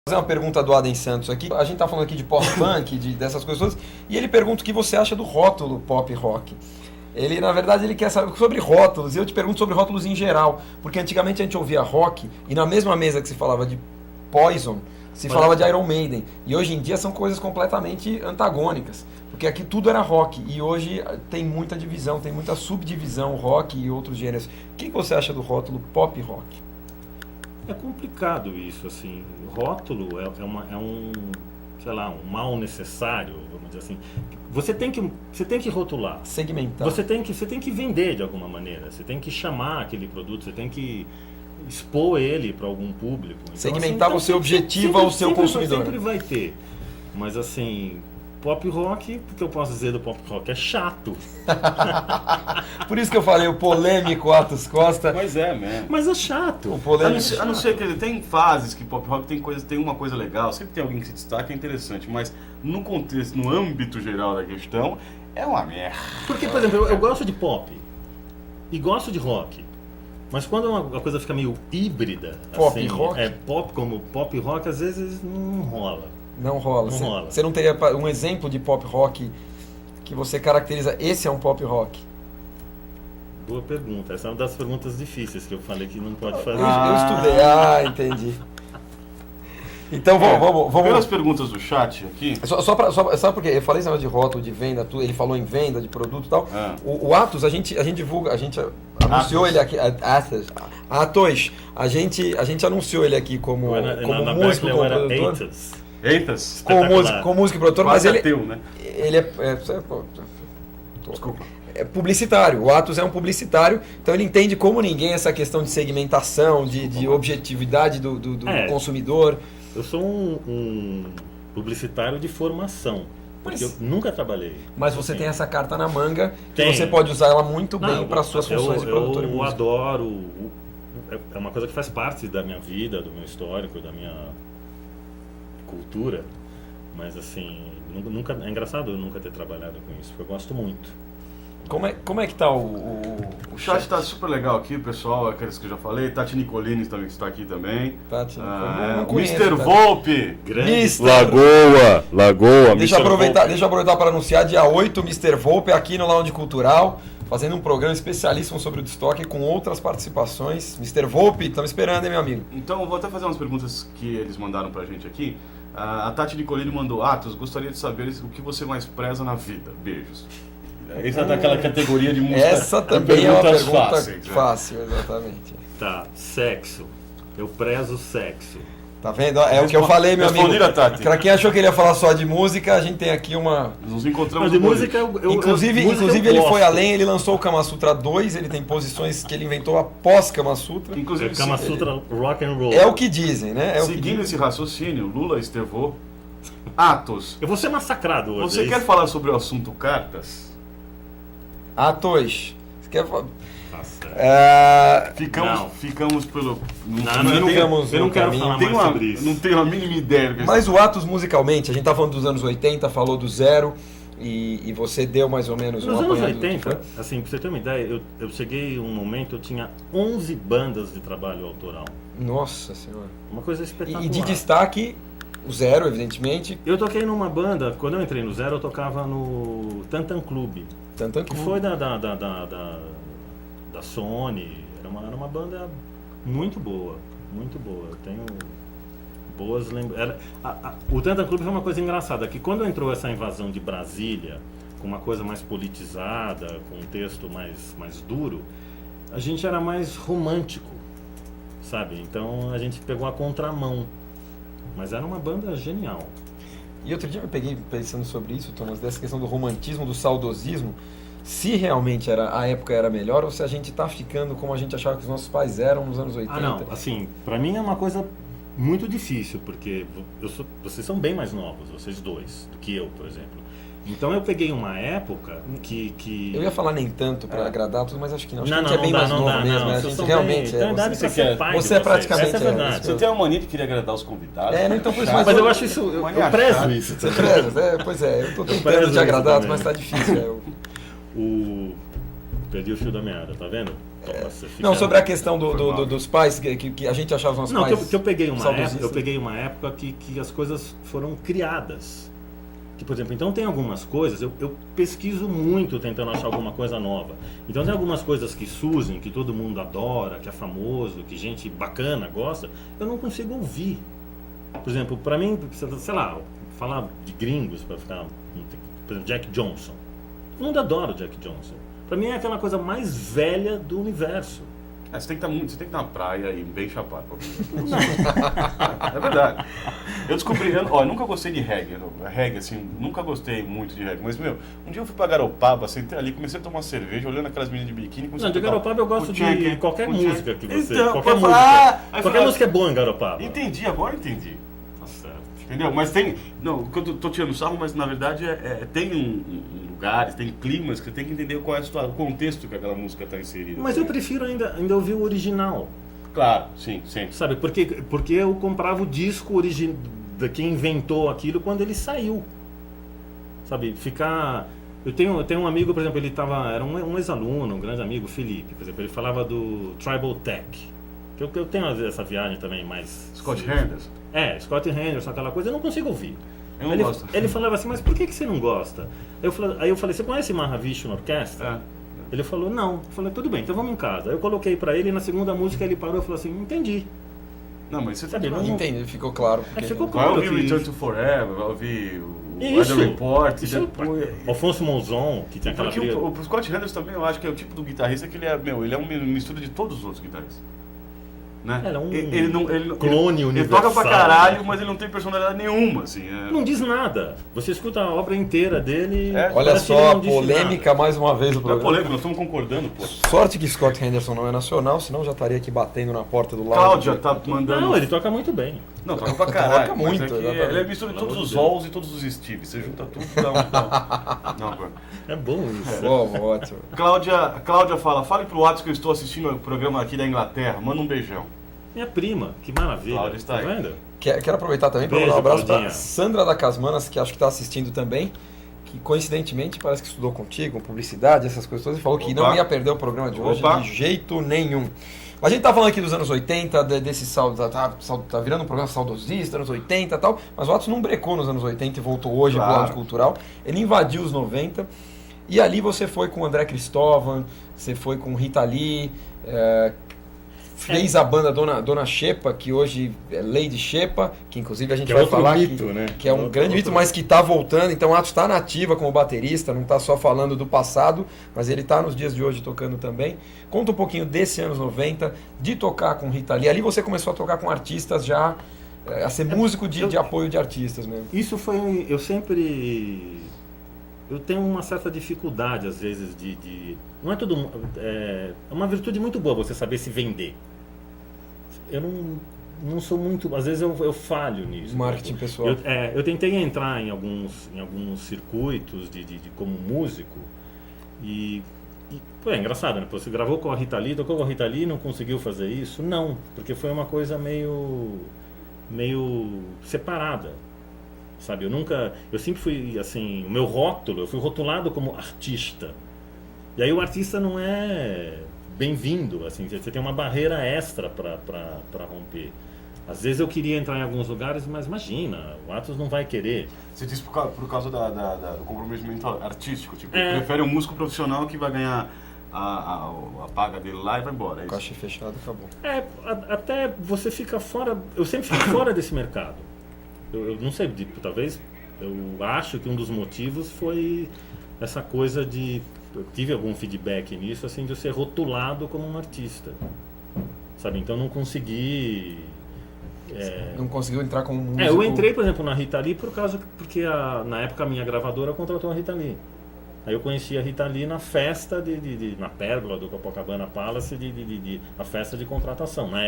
Fazer uma pergunta do Adem Santos aqui. A gente tá falando aqui de pop-punk, dessas coisas todas, e ele pergunta o que você acha do rótulo pop rock. Ele, na verdade, ele quer saber sobre rótulos, e eu te pergunto sobre rótulos em geral, porque antigamente a gente ouvia rock, e na mesma mesa que se falava de Poison, se falava de Iron Maiden, e hoje em dia são coisas completamente antagônicas, porque aqui tudo era rock, e hoje tem muita divisão, tem muita subdivisão, rock e outros gêneros. O que você acha do rótulo pop rock? É complicado isso, assim. Rótulo é um, sei lá, um mal necessário, vamos dizer assim. Você tem que rotular. Segmentar. Você tem que vender de alguma maneira. Você tem que chamar aquele produto, você tem que expor ele para algum público. Então, segmentar, você objetiva o seu consumidor. Sempre vai ter. Mas assim, pop rock, o que eu posso dizer do pop rock? É chato. Por isso que eu falei o polêmico Atos Costa. Mas é mesmo. Mas é chato. O polêmico. A não ser que tem fases que pop rock tem uma coisa legal, sempre tem alguém que se destaca, é interessante, mas no contexto, no âmbito geral da questão, é uma merda. Porque, por exemplo, eu gosto de pop e gosto de rock. Mas quando uma coisa fica meio híbrida, pop assim, rock? Pop como pop rock, às vezes não rola. Não rola. Você não teria um exemplo de pop rock que você caracteriza, esse é um pop rock? Boa pergunta. Essa é uma das perguntas difíceis que eu falei que não pode fazer. Eu estudei. Entendi. Então vamos. Pelas perguntas do chat aqui. Sabe por quê? Eu falei esse negócio de rótulo, de venda, ele falou em venda de produto e tal. O Atos, a gente divulga, a gente anunciou ele aqui. Atos, a gente anunciou ele aqui como músico, como produtor. Eitas. Com músico e produtor, mas ele. Ateu, né? Ele Desculpa. É publicitário. O Atos é um publicitário, então ele entende como ninguém essa questão de segmentação, de objetividade do consumidor. Eu sou um publicitário de formação, porque eu nunca trabalhei. Mas você tem essa carta na manga, que você pode usar ela muito bem para suas funções de produtor e músico. Eu adoro, é uma coisa que faz parte da minha vida, do meu histórico, da minha cultura, mas assim, nunca, é engraçado eu nunca ter trabalhado com isso, porque eu gosto muito. Como é que tá o chat? Está super legal aqui, pessoal, aqueles que eu já falei. Tati Nicolini também está aqui também. Tati Mr. Volpe. Grande. Lagoa. Deixa eu aproveitar para anunciar, dia 8, Mr. Volpe aqui no Lounge Cultural, fazendo um programa especialíssimo sobre o estoque com outras participações. Mr. Volpe, estamos esperando, hein, meu amigo? Então, eu vou até fazer umas perguntas que eles mandaram pra gente aqui. A Tati Nicolini mandou: Atos, gostaria de saber o que você mais preza na vida. Beijos. Essa é daquela categoria de música. Essa também é uma pergunta fáceis, fácil, exatamente. Tá, sexo. Eu prezo sexo. Tá vendo? É o que eu falei, meu amigo. Tati. Pra quem achou que ele ia falar só de música, a gente tem aqui uma... Nos encontramos de música Inclusive ele foi além, ele lançou o Kama Sutra 2, ele tem posições que ele inventou após Kama Sutra. Inclusive, Kama Sutra rock and roll. É o que dizem, né? Seguindo esse raciocínio, Lula Estevô, Atos. Eu vou ser massacrado hoje. Você quer falar sobre o assunto cartas? Atos, você quer falar? Ficamos pelo... Eu não quero falar mais sobre isso. Não tenho a mínima ideia. Mas o Atos musicalmente, a gente tá falando dos anos 80, falou do Zero, e você deu mais ou menos nos um anos apanhado 80, assim, pra você ter uma ideia, eu cheguei um momento, eu tinha 11 bandas de trabalho autoral. Nossa Senhora. Uma coisa espetacular. E de destaque, o Zero, evidentemente. Eu toquei numa banda, quando eu entrei no Zero, eu tocava no Tantan Club. Que foi da Sony. Era uma banda muito boa, muito boa. Eu tenho boas lembranças. O Tantan Club foi uma coisa engraçada, que quando entrou essa invasão de Brasília, com uma coisa mais politizada, com um texto mais duro, a gente era mais romântico, sabe? Então a gente pegou a contramão. Mas era uma banda genial. E outro dia eu peguei pensando sobre isso, Thomas, dessa questão do romantismo, do saudosismo, se realmente a época era melhor ou se a gente está ficando como a gente achava que os nossos pais eram nos anos 80. Não, assim, pra mim é uma coisa muito difícil, porque vocês são bem mais novos, vocês dois, do que eu, por exemplo. Então eu peguei uma época que... Eu ia falar nem tanto para agradar tudo, mas acho que não. Acho que a gente não é bem dá, mais não novo dá, mesmo. não. A gente realmente Você é praticamente... Essa é verdade. Você tem uma mania de querer agradar os convidados. Então por isso, mas eu acho isso... Eu prezo isso. Você preza? Pois é. Eu tô tentando te agradar, mas tá difícil. Perdi o fio da meada, tá vendo? Você fica... Não, sobre a questão dos pais, que a gente achava os nossos Não, pais. que eu peguei uma época, saudosistas. que as coisas foram criadas. Que, por exemplo, então tem algumas coisas, eu pesquiso muito tentando achar alguma coisa nova. Então tem algumas coisas que surgem, que todo mundo adora, que é famoso, que gente bacana gosta, eu não consigo ouvir. Por exemplo, pra mim, sei lá, falar de gringos, pra ficar... Por exemplo, Jack Johnson. Todo mundo adora Jack Johnson. Pra mim é aquela coisa mais velha do universo. Você tem que estar na praia e bem chapado. É verdade. Eu descobri, eu nunca gostei de reggae. Reggae, assim, nunca gostei muito de reggae. Mas, um dia eu fui pra Garopaba, sentei ali, comecei a tomar cerveja, olhando aquelas meninas de biquíni. Não, de Garopaba eu gosto de qualquer música que você... Então, qualquer música. Qualquer música é boa em Garopaba. Entendi, agora entendi. Tá certo. Entendeu? Mas tem... Não, eu tô tirando sarro, mas na verdade tem lugares, tem climas que você tem que entender qual é o contexto que aquela música está inserida. Mas eu prefiro ainda ouvir o original. Claro, sim, sempre. Sabe, porque eu comprava o disco de quem inventou aquilo quando ele saiu. Sabe, ficar... Eu tenho um amigo, por exemplo, era um ex-aluno, um grande amigo, Felipe, por exemplo, ele falava do Tribal Tech. Que eu tenho essa viagem também, mais... Scott Henderson. Scott Henderson, aquela coisa, eu não consigo ouvir. Eu não gosto. Ele falava assim, mas por que você não gosta? Aí eu falei, você conhece Mahavishnu Orquestra? Ele falou, não. Eu falei, tudo bem, então vamos em casa. Aí eu coloquei pra ele e na segunda música ele parou e falou assim, entendi. Não, mas você sabe, não entendi, ficou claro. Ficou vai claro ouvir Return to Forever, vai ouvir o Weather Report. Alfonso Monzon, que tem aquela briga. O Scott Henderson também, eu acho que é o tipo do guitarrista que ele é uma mistura de todos os outros guitarristas. Né? Era um ele clone universal. Ele toca pra caralho, mas ele não tem personalidade nenhuma, assim. Não diz nada. Você escuta a obra inteira dele... Olha só, a polêmica mais uma vez do programa. programa. Polêmica, nós estamos concordando, pô. Sorte que Scott Henderson não é nacional, senão já estaria aqui batendo na porta do lado. Cláudia tá mandando... Não, ele toca muito bem. Não, toca pra caralho. Toca muito. Ele é mistura de todos os Halls e todos os Steves. Você junta tudo, Não, é bom isso. Ótimo. Cláudia fale pro Watts que eu estou assistindo o programa aqui da Inglaterra. Manda um beijão. Minha prima, que maravilha. Cláudia está aí. Vendo? Quero aproveitar também para mandar um abraço para Sandra da Casmanas, que acho que está assistindo também, que coincidentemente parece que estudou contigo, publicidade, essas coisas todas, e falou que não ia perder o programa de hoje de jeito nenhum. A gente tá falando aqui dos anos 80, desse tá virando um programa saudosista, anos 80 e tal, mas o Watts não brecou nos anos 80 e voltou hoje pro lado cultural. Ele invadiu os 90 e ali você foi com o André Cristóvão, você foi com Rita Lee, fez a banda Dona Xepa, que hoje é Lady Xepa, que inclusive a gente vai falar mito, né? Que é um grande mito, mas que está voltando. Então o Atos está nativa como baterista, não está só falando do passado, mas ele está nos dias de hoje tocando também. Conta um pouquinho desse anos 90, de tocar com Rita Lee. Ali você começou a tocar com artistas já, a ser músico de apoio de artistas mesmo. Isso foi... Eu tenho uma certa dificuldade, às vezes, não é tudo... É uma virtude muito boa você saber se vender. Eu não sou muito... Às vezes eu falho nisso. Marketing pessoal. Eu tentei entrar em alguns circuitos como músico e é engraçado, né? Você gravou com a Rita Lee, tocou com a Rita Lee e não conseguiu fazer isso? Não, porque foi uma coisa meio separada. Sabe, eu sempre fui assim, o meu rótulo, eu fui rotulado como artista. E aí o artista não é bem-vindo, assim, você tem uma barreira extra para romper. Às vezes eu queria entrar em alguns lugares, mas imagina, o Atos não vai querer. Você disse por causa do comprometimento artístico, tipo, prefere um músico profissional que vai ganhar a paga dele lá e vai embora. É caixa fechado, acabou. Até você fica fora, eu sempre fico fora desse mercado. Eu não sei, talvez, eu acho que um dos motivos foi essa coisa eu tive algum feedback nisso, assim, de eu ser rotulado como um artista, sabe, então não consegui... Não conseguiu entrar como músico? Eu entrei, por exemplo, na Rita Lee porque na época a minha gravadora contratou a Rita Lee. Aí eu conheci a Rita Lee na festa na Pérgola do Copacabana Palace, a festa de contratação.